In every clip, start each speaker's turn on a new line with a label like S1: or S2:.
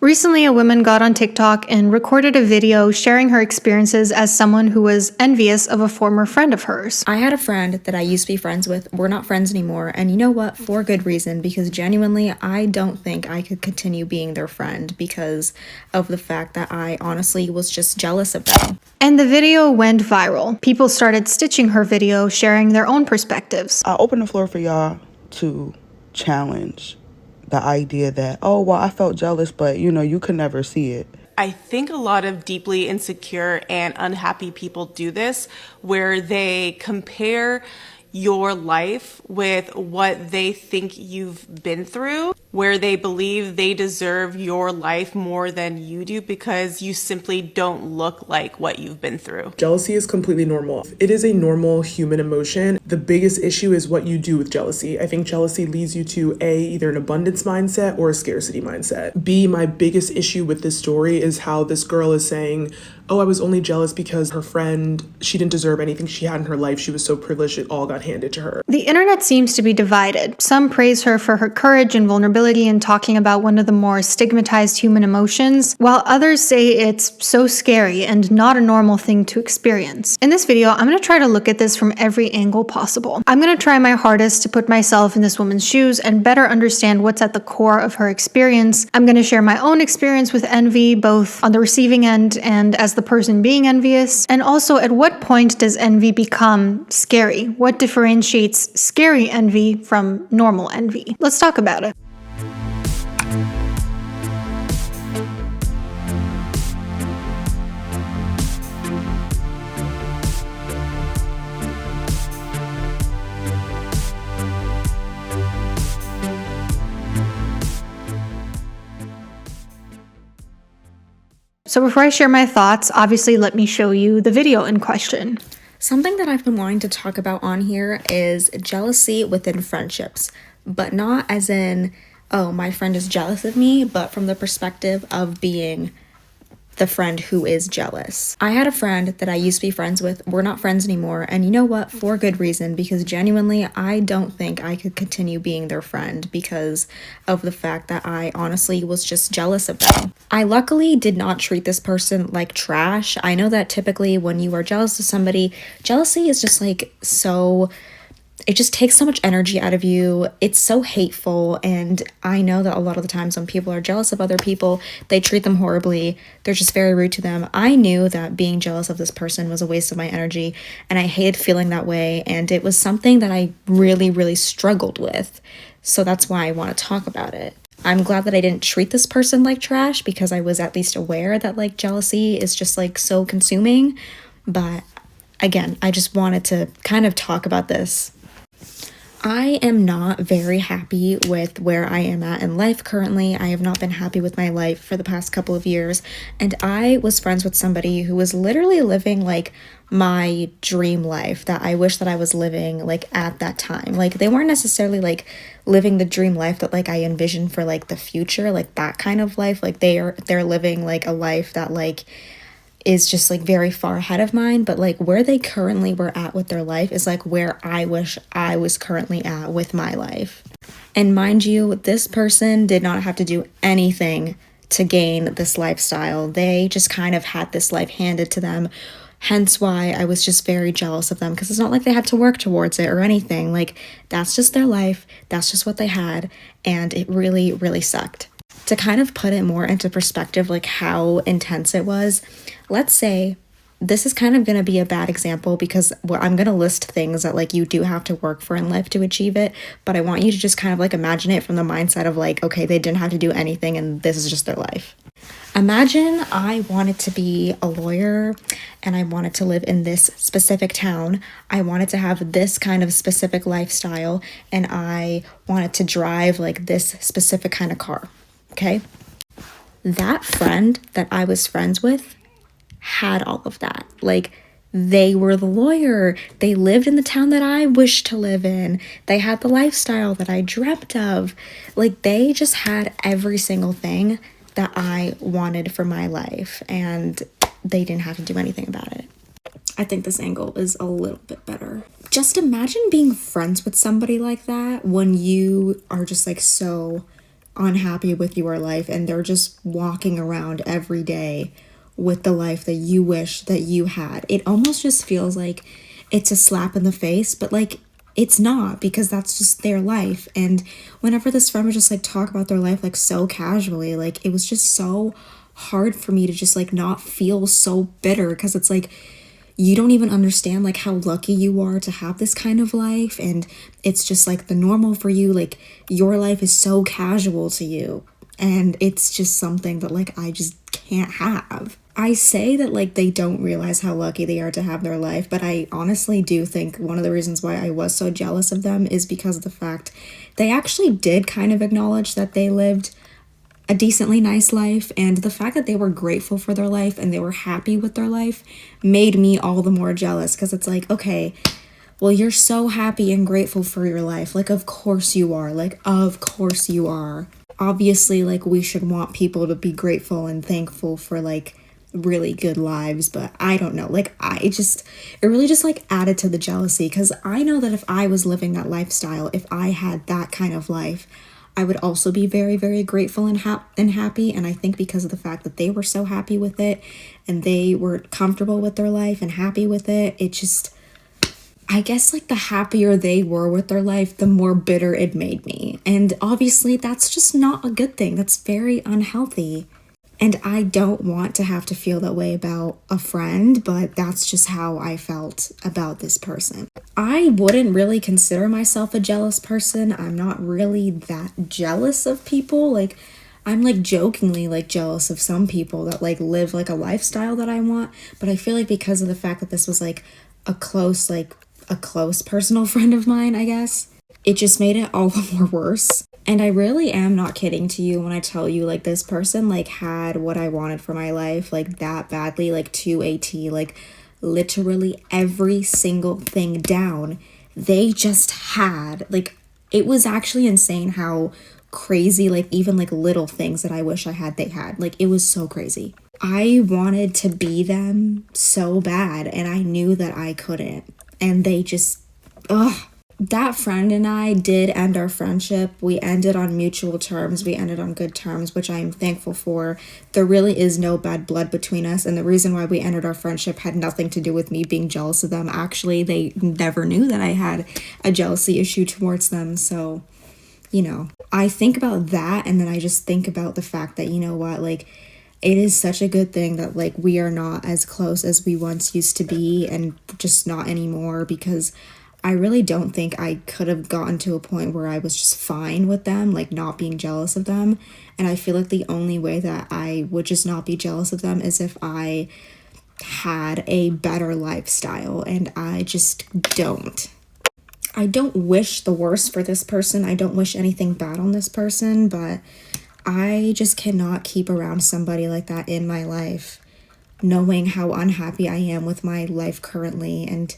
S1: Recently, a woman got on TikTok and recorded a video sharing her experiences as someone who was envious of a former friend of hers.
S2: I had a friend that I used to be friends with. We're not friends anymore, and you know what? For good reason, because genuinely, I don't think I could continue being their friend because of the fact that I honestly was just jealous of them.
S1: And the video went viral. People started stitching her video, sharing their own perspectives.
S3: I open the floor for y'all to challenge the idea that, oh, well, I felt jealous, but you could never see it.
S4: I think a lot of deeply insecure and unhappy people do this, where they compare your life with what they think you've been through, where they believe they deserve your life more than you do because you simply don't look like what you've been through.
S5: Jealousy is completely normal. It is a normal human emotion. The biggest issue is what you do with jealousy. I think jealousy leads you to A, either an abundance mindset or a scarcity mindset. B, my biggest issue with this story is how this girl is saying, oh, I was only jealous because her friend, she didn't deserve anything she had in her life. She was so privileged, it all got handed to her.
S1: The internet seems to be divided. Some praise her for her courage and vulnerability in talking about one of the more stigmatized human emotions, while others say it's so scary and not a normal thing to experience. In this video, I'm going to try to look at this from every angle possible. I'm going to try my hardest to put myself in this woman's shoes and better understand what's at the core of her experience. I'm going to share my own experience with envy, both on the receiving end and as the person being envious, and also at what point does envy become scary? What differentiates scary envy from normal envy? Let's talk about it. So before I share my thoughts, obviously let me show you the video in question.
S2: Something that I've been wanting to talk about on here is jealousy within friendships, but not as in, oh, my friend is jealous of me, but from the perspective of being the friend who is jealous. I had a friend that I used to be friends with. We're not friends anymore, and you know what? For good reason, because genuinely, I don't think I could continue being their friend because of the fact that I honestly was just jealous of them. I luckily did not treat this person like trash. I know that typically when you are jealous of somebody, jealousy is just like so... It just takes so much energy out of you. It's so hateful, and I know that a lot of the times when people are jealous of other people, they treat them horribly. They're just very rude to them. I knew that being jealous of this person was a waste of my energy, and I hated feeling that way, and it was something that I really, really struggled with. So that's why I want to talk about it. I'm glad that I didn't treat this person like trash because I was at least aware that like jealousy is just like so consuming. But again, I just wanted to kind of talk about this. I am not very happy with where I am at in life currently. I have not been happy with my life for the past couple of years, and I was friends with somebody who was literally living like my dream life that I wish that I was living like at that time. Like they weren't necessarily like living the dream life that like I envisioned for like the future, like that kind of life. Like they're living like a life that like is just like very far ahead of mine, but like where they currently were at with their life is like where I wish I was currently at with my life. And mind you, this person did not have to do anything to gain this lifestyle. They just kind of had this life handed to them. Hence why I was just very jealous of them, because it's not like they had to work towards it or anything. Like that's just their life. That's just what they had. And it really, really sucked. To kind of put it more into perspective, like how intense it was, let's say this is kind of going to be a bad example because I'm going to list things that like you do have to work for in life to achieve it, but I want you to just kind of like imagine it from the mindset of like, okay, they didn't have to do anything and this is just their life. Imagine I wanted to be a lawyer and I wanted to live in this specific town. I wanted to have this kind of specific lifestyle and I wanted to drive like this specific kind of car. Okay, that friend that I was friends with had all of that. Like they were the lawyer. They lived in the town that I wished to live in. They had the lifestyle that I dreamt of. Like they just had every single thing that I wanted for my life and they didn't have to do anything about it. I think this angle is a little bit better. Just imagine being friends with somebody like that when you are just like so unhappy with your life and they're just walking around every day with the life that you wish that you had. It almost just feels like it's a slap in the face, but like it's not, because that's just their life. And whenever this friend would just like talk about their life like so casually, like it was just so hard for me to just like not feel so bitter, because it's like you don't even understand like how lucky you are to have this kind of life, and it's just like the normal for you. Like your life is so casual to you, and it's just something that like I just can't have. I say that like they don't realize how lucky they are to have their life, but I honestly do think one of the reasons why I was so jealous of them is because of the fact they actually did kind of acknowledge that they lived a decently nice life, and the fact that they were grateful for their life and they were happy with their life made me all the more jealous, because it's like, okay, well, you're so happy and grateful for your life. Like, of course you are. Like, of course you are. Obviously, like, we should want people to be grateful and thankful for, like, really good lives, but I don't know. Like, it really just, like, added to the jealousy, because I know that if I was living that lifestyle, if I had that kind of life, I would also be very, very grateful and happy. And I think because of the fact that they were so happy with it and they were comfortable with their life and happy with it, it just, I guess like the happier they were with their life, the more bitter it made me. And obviously that's just not a good thing. That's very unhealthy. And I don't want to have to feel that way about a friend, but that's just how I felt about this person. I wouldn't really consider myself a jealous person. I'm not really that jealous of people. Like, I'm like jokingly like jealous of some people that like live like a lifestyle that I want. But I feel like because of the fact that this was like a close personal friend of mine, I guess, it just made it all the more worse. And I really am not kidding to you when I tell you like this person like had what I wanted for my life like that badly, like to a T, like literally every single thing down. They just had like, it was actually insane how crazy, like even like little things that I wish I had, they had. Like it was so crazy. I wanted to be them so bad, and I knew that I couldn't. And they just, ugh. That friend and I did end our friendship. We ended on mutual terms. We ended on good terms, which I am thankful for. There really is no bad blood between us. And the reason why we ended our friendship had nothing to do with me being jealous of them. Actually, they never knew that I had a jealousy issue towards them. So, you know, I think about that, and then I just think about the fact that, you know what, like, it is such a good thing that like we are not as close as we once used to be, and just not anymore, because I really don't think I could have gotten to a point where I was just fine with them, like not being jealous of them. And I feel like the only way that I would just not be jealous of them is if I had a better lifestyle, and I just don't. I don't wish the worst for this person. I don't wish anything bad on this person, but I just cannot keep around somebody like that in my life, knowing how unhappy I am with my life currently. And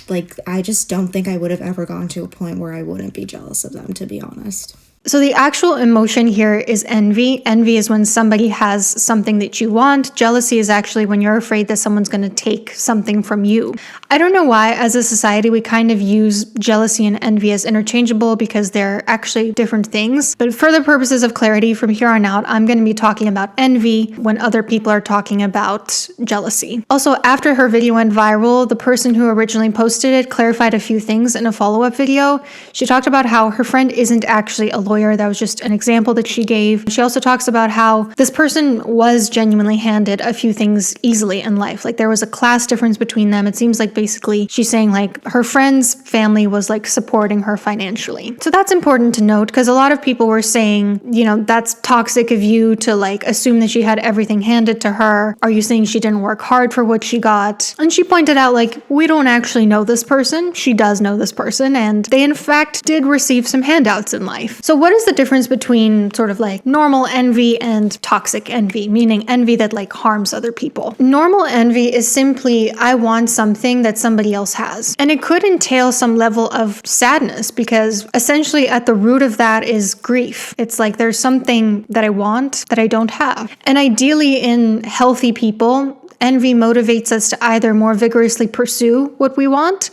S2: like, I just don't think I would have ever gotten to a point where I wouldn't be jealous of them, to be honest.
S1: So the actual emotion here is envy. Envy is when somebody has something that you want. Jealousy is actually when you're afraid that someone's going to take something from you. I don't know why, as a society, we kind of use jealousy and envy as interchangeable, because they're actually different things. But for the purposes of clarity, from here on out, I'm going to be talking about envy when other people are talking about jealousy. Also, after her video went viral, the person who originally posted it clarified a few things in a follow-up video. She talked about how her friend isn't actually a lawyer. That was just an example that she gave. She also talks about how this person was genuinely handed a few things easily in life. Like there was a class difference between them. It seems like basically she's saying like her friend's family was like supporting her financially. So that's important to note, because a lot of people were saying, you know, that's toxic of you to like assume that she had everything handed to her. Are you saying she didn't work hard for what she got? And she pointed out like, we don't actually know this person. She does know this person, and they in fact did receive some handouts in life. So what is the difference between sort of like normal envy and toxic envy, meaning envy that like harms other people? Normal envy is simply, I want something that somebody else has. And it could entail some level of sadness, because essentially at the root of that is grief. It's like there's something that I want that I don't have. And ideally in healthy people, envy motivates us to either more vigorously pursue what we want,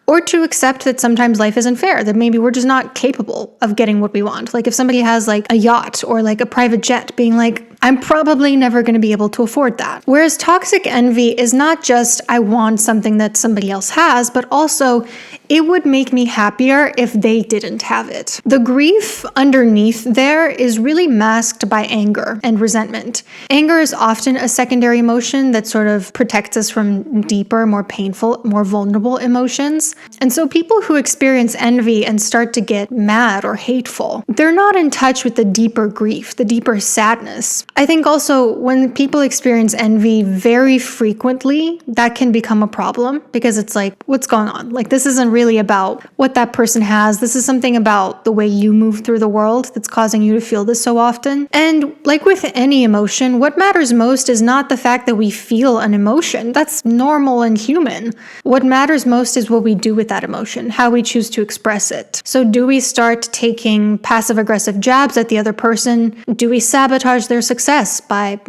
S1: or to accept that sometimes life isn't fair, that maybe we're just not capable of getting what we want. Like if somebody has like a yacht or like a private jet, being like, I'm probably never going to be able to afford that. Whereas toxic envy is not just I want something that somebody else has, but also it would make me happier if they didn't have it. The grief underneath there is really masked by anger and resentment. Anger is often a secondary emotion that sort of protects us from deeper, more painful, more vulnerable emotions. And so people who experience envy and start to get mad or hateful, they're not in touch with the deeper grief, the deeper sadness. I think also when people experience envy very frequently, that can become a problem because it's like, what's going on? Like, this isn't really about what that person has. This is something about the way you move through the world that's causing you to feel this so often. And like with any emotion, what matters most is not the fact that we feel an emotion. That's normal and human. What matters most is what we do with that emotion, how we choose to express it. So do we start taking passive-aggressive jabs at the other person? Do we sabotage their success by,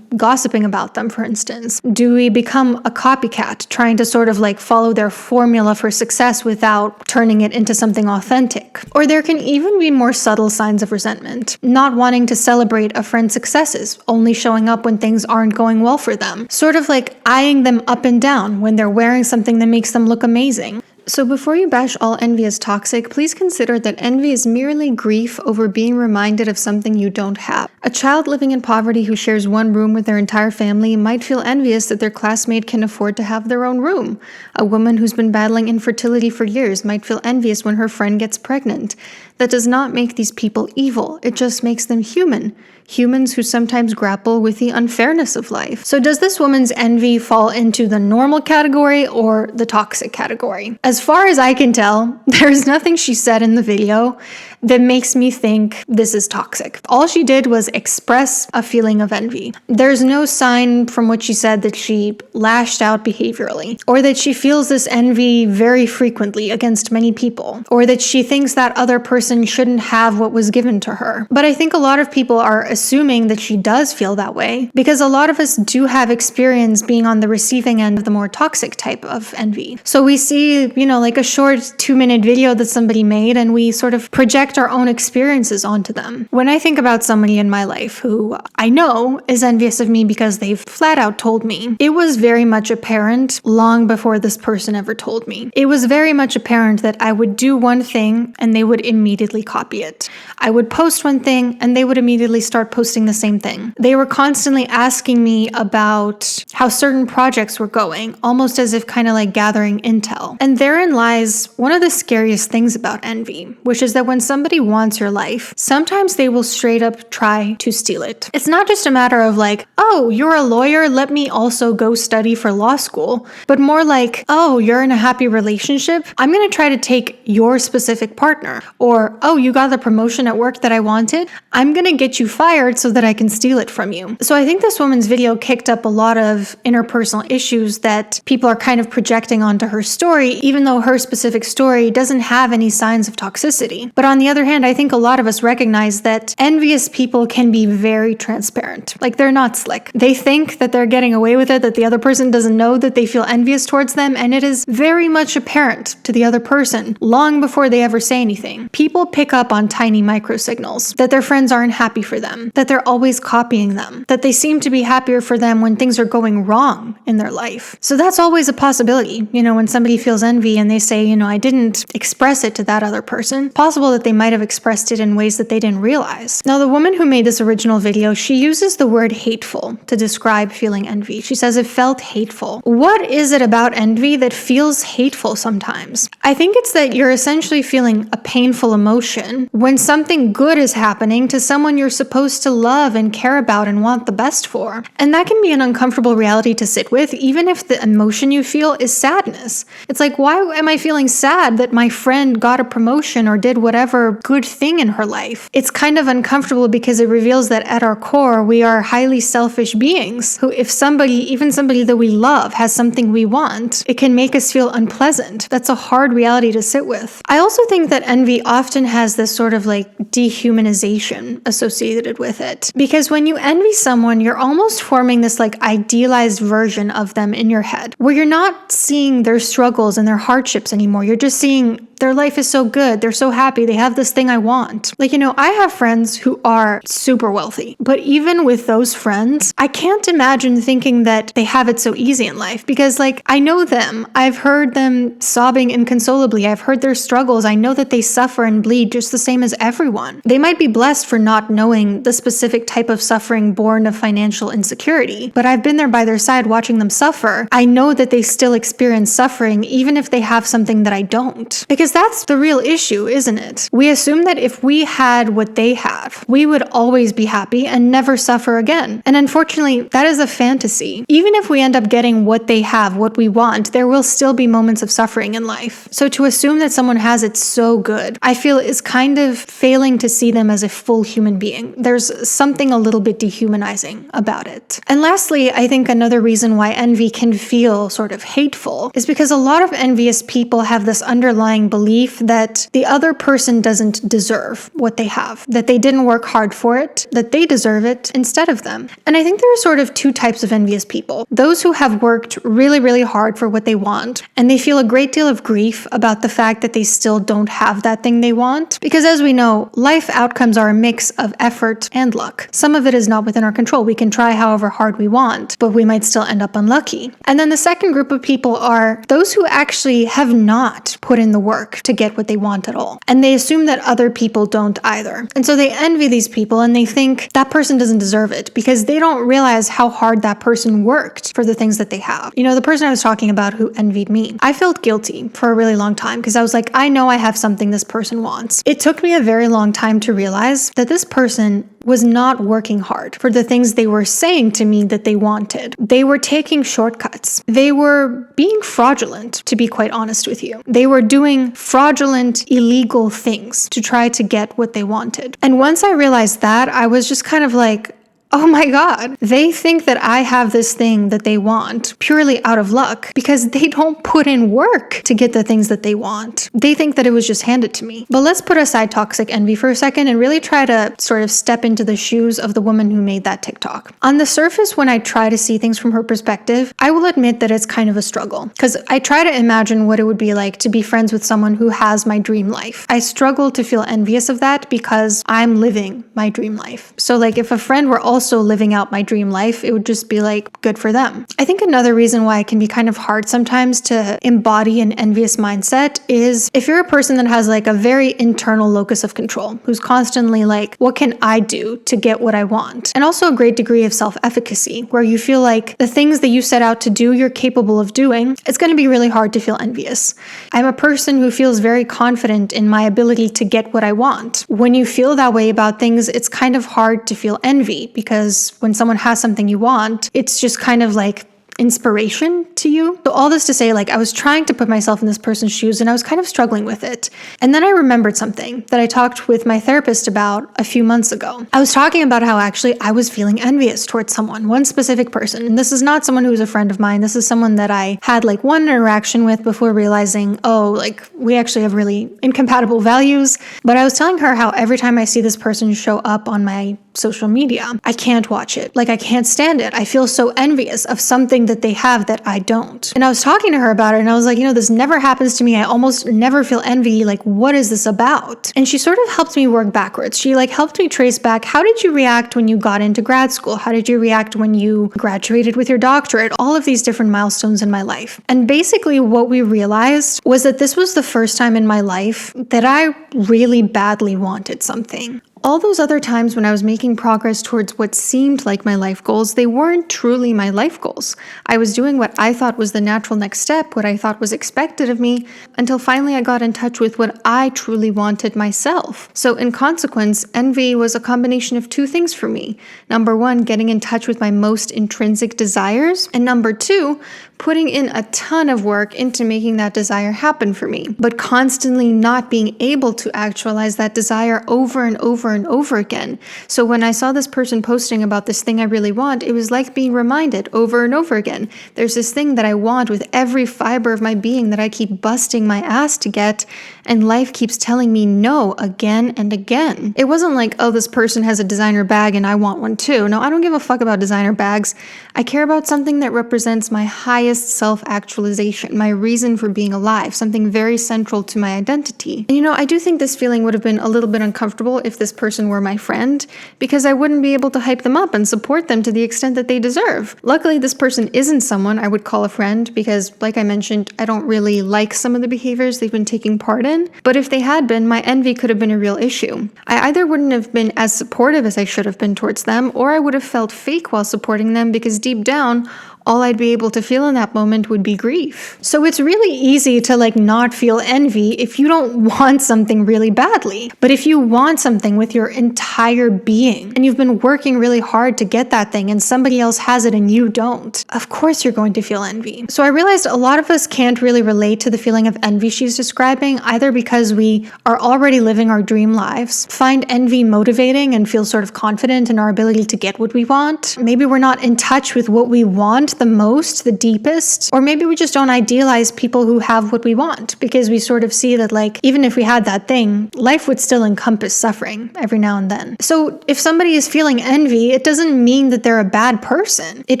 S1: gossiping about them, for instance? Do we become a copycat, trying to sort of like follow their formula for success without turning it into something authentic? Or there can even be more subtle signs of resentment, not wanting to celebrate a friend's successes, only showing up when things aren't going well for them, sort of like eyeing them up and down when they're wearing something that makes them look amazing. So before you bash all envy as toxic, please consider that envy is merely grief over being reminded of something you don't have. A child living in poverty who shares one room with their entire family might feel envious that their classmate can afford to have their own room. A woman who's been battling infertility for years might feel envious when her friend gets pregnant. That does not make these people evil. It just makes them human. Humans who sometimes grapple with the unfairness of life. So does this woman's envy fall into the normal category or the toxic category? As far as I can tell, there's nothing she said in the video that makes me think this is toxic. All she did was express a feeling of envy. There's no sign from what she said that she lashed out behaviorally, or that she feels this envy very frequently against many people, or that she thinks that other person shouldn't have what was given to her. But I think a lot of people are assuming that she does feel that way, because a lot of us do have experience being on the receiving end of the more toxic type of envy. So we see, like a short 2-minute video that somebody made, and we sort of project our own experiences onto them. When I think about somebody in my life who I know is envious of me because they've flat out told me, it was very much apparent long before this person ever told me. It was very much apparent that I would do one thing and they would immediately copy it. I would post one thing and they would immediately start posting the same thing. They were constantly asking me about how certain projects were going, almost as if kind of like gathering intel. And therein lies one of the scariest things about envy, which is that when somebody wants your life, sometimes they will straight up try to steal it. It's not just a matter of like, oh, you're a lawyer, let me also go study for law school, but more like, oh, you're in a happy relationship, I'm going to try to take your specific partner. Or, oh, you got the promotion at work that I wanted, I'm going to get you fired so that I can steal it from you. So I think this woman's video kicked up a lot of interpersonal issues that people are kind of projecting onto her story, even though her specific story doesn't have any signs of toxicity. But on the other hand, I think a lot of us recognize that envious people can be very transparent. Like, they're not slick. They think that they're getting away with it, that the other person doesn't know that they feel envious towards them, and it is very much apparent to the other person long before they ever say anything. People pick up on tiny microsignals, that their friends aren't happy for them, that they're always copying them, that they seem to be happier for them when things are going wrong in their life. So that's always a possibility. When somebody feels envy and they say, I didn't express it to that other person, possible that they might have expressed it in ways that they didn't realize. Now, the woman who made this original video, she uses the word hateful to describe feeling envy. She says it felt hateful. What is it about envy that feels hateful sometimes? I think it's that you're essentially feeling a painful emotion when something good is happening to someone you're supposed to love and care about and want the best for. And that can be an uncomfortable reality to sit with, even if the emotion you feel is sadness. It's like, why am I feeling sad that my friend got a promotion or did whatever good thing in her life? It's kind of uncomfortable because it reveals that at our core, we are highly selfish beings who, if somebody, even somebody that we love, has something we want, it can make us feel unpleasant. That's a hard reality to sit with. I also think that envy often has this sort of like dehumanization associated with it. Because when you envy someone, you're almost forming this like idealized version of them in your head, where you're not seeing their struggles and their hard hardships anymore. You're just seeing their life is so good. They're so happy. They have this thing I want. Like, I have friends who are super wealthy, but even with those friends, I can't imagine thinking that they have it so easy in life because, like, I know them. I've heard them sobbing inconsolably. I've heard their struggles. I know that they suffer and bleed just the same as everyone. They might be blessed for not knowing the specific type of suffering born of financial insecurity, but I've been there by their side watching them suffer. I know that they still experience suffering even if they have something that I don't. Because that's the real issue, isn't it? We assume that if we had what they have, we would always be happy and never suffer again. And unfortunately, that is a fantasy. Even if we end up getting what they have, what we want, there will still be moments of suffering in life. So to assume that someone has it so good, I feel is kind of failing to see them as a full human being. There's something a little bit dehumanizing about it. And lastly, I think another reason why envy can feel sort of hateful is because a lot of envious people have this underlying belief that the other person doesn't deserve what they have, that they didn't work hard for it, that they deserve it instead of them. And I think there are sort of two types of envious people. Those who have worked really, really hard for what they want, and they feel a great deal of grief about the fact that they still don't have that thing they want. Because as we know, life outcomes are a mix of effort and luck. Some of it is not within our control. We can try however hard we want, but we might still end up unlucky. And then the second group of people are those who actually have not put in the work to get what they want at all. And they assume that other people don't either. And so they envy these people and they think that person doesn't deserve it because they don't realize how hard that person worked for the things that they have. The person I was talking about who envied me, I felt guilty for a really long time because I was like, I know I have something this person wants. It took me a very long time to realize that this person was not working hard for the things they were saying to me that they wanted. They were taking shortcuts. They were being fraudulent, to be quite honest with you. They were doing fraudulent, illegal things to try to get what they wanted. And once I realized that, I was just kind of like, oh my God, they think that I have this thing that they want purely out of luck because they don't put in work to get the things that they want. They think that it was just handed to me. But let's put aside toxic envy for a second and really try to sort of step into the shoes of the woman who made that TikTok. On the surface, when I try to see things from her perspective, I will admit that it's kind of a struggle because I try to imagine what it would be like to be friends with someone who has my dream life. I struggle to feel envious of that because I'm living my dream life. So like if a friend were also living out my dream life, it would just be like, good for them. I think another reason why it can be kind of hard sometimes to embody an envious mindset is if you're a person that has like a very internal locus of control, who's constantly like, what can I do to get what I want? And also a great degree of self-efficacy, where you feel like the things that you set out to do, you're capable of doing, it's going to be really hard to feel envious. I'm a person who feels very confident in my ability to get what I want. When you feel that way about things, it's kind of hard to feel envy because when someone has something you want, it's just kind of like inspiration to you. So all this to say, like, I was trying to put myself in this person's shoes and I was kind of struggling with it. And then I remembered something that I talked with my therapist about a few months ago. I was talking about how actually I was feeling envious towards someone, one specific person. And this is not someone who's a friend of mine. This is someone that I had like one interaction with before realizing, oh, like we actually have really incompatible values. But I was telling her how every time I see this person show up on my social media, I can't watch it. Like I can't stand it. I feel so envious of something that they have that I don't. And I was talking to her about it and I was like, this never happens to me. I almost never feel envy. Like, what is this about? And she sort of helped me work backwards. She like helped me trace back, how did you react when you got into grad school? How did you react when you graduated with your doctorate? All of these different milestones in my life. And basically what we realized was that this was the first time in my life that I really badly wanted something. All those other times when I was making progress towards what seemed like my life goals, they weren't truly my life goals. I was doing what I thought was the natural next step, what I thought was expected of me, until finally I got in touch with what I truly wanted myself. So in consequence, envy was a combination of two things for me. Number one, getting in touch with my most intrinsic desires, and number two, putting in a ton of work into making that desire happen for me, but constantly not being able to actualize that desire over and over and over again. So when I saw this person posting about this thing I really want, it was like being reminded over and over again. There's this thing that I want with every fiber of my being that I keep busting my ass to get, and life keeps telling me no again and again. It wasn't like, oh, this person has a designer bag and I want one too. No, I don't give a fuck about designer bags. I care about something that represents my highest self-actualization, my reason for being alive, something very central to my identity. And I do think this feeling would have been a little bit uncomfortable if this person were my friend, because I wouldn't be able to hype them up and support them to the extent that they deserve. Luckily, this person isn't someone I would call a friend because, like I mentioned, I don't really like some of the behaviors they've been taking part in. But if they had been, my envy could have been a real issue. I either wouldn't have been as supportive as I should have been towards them, or I would have felt fake while supporting them because deep down, all I'd be able to feel in that moment would be grief. So it's really easy to not feel envy if you don't want something really badly. But if you want something with your entire being and you've been working really hard to get that thing and somebody else has it and you don't, of course you're going to feel envy. So I realized a lot of us can't really relate to the feeling of envy she's describing, either because we are already living our dream lives, find envy motivating and feel sort of confident in our ability to get what we want. Maybe we're not in touch with what we want the most, the deepest, or maybe we just don't idealize people who have what we want because we sort of see that even if we had that thing, life would still encompass suffering every now and then. So if somebody is feeling envy, it doesn't mean that they're a bad person. It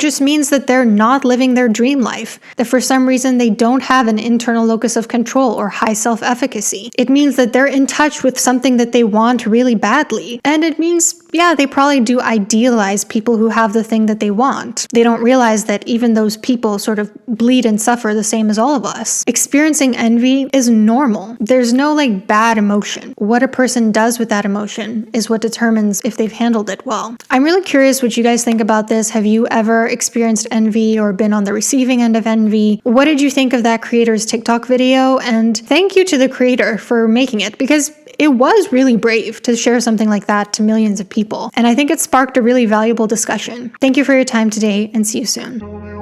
S1: just means that they're not living their dream life, that for some reason they don't have an internal locus of control or high self-efficacy. It means that they're in touch with something that they want really badly. And it means, yeah, they probably do idealize people who have the thing that they want. They don't realize that even those people sort of bleed and suffer the same as all of us. Experiencing envy is normal. There's no bad emotion. What a person does with that emotion is what determines if they've handled it well. I'm really curious what you guys think about this. Have you ever experienced envy or been on the receiving end of envy? What did you think of that creator's TikTok video? And thank you to the creator for making it, because it was really brave to share something like that to millions of people. And I think it sparked a really valuable discussion. Thank you for your time today, and see you soon.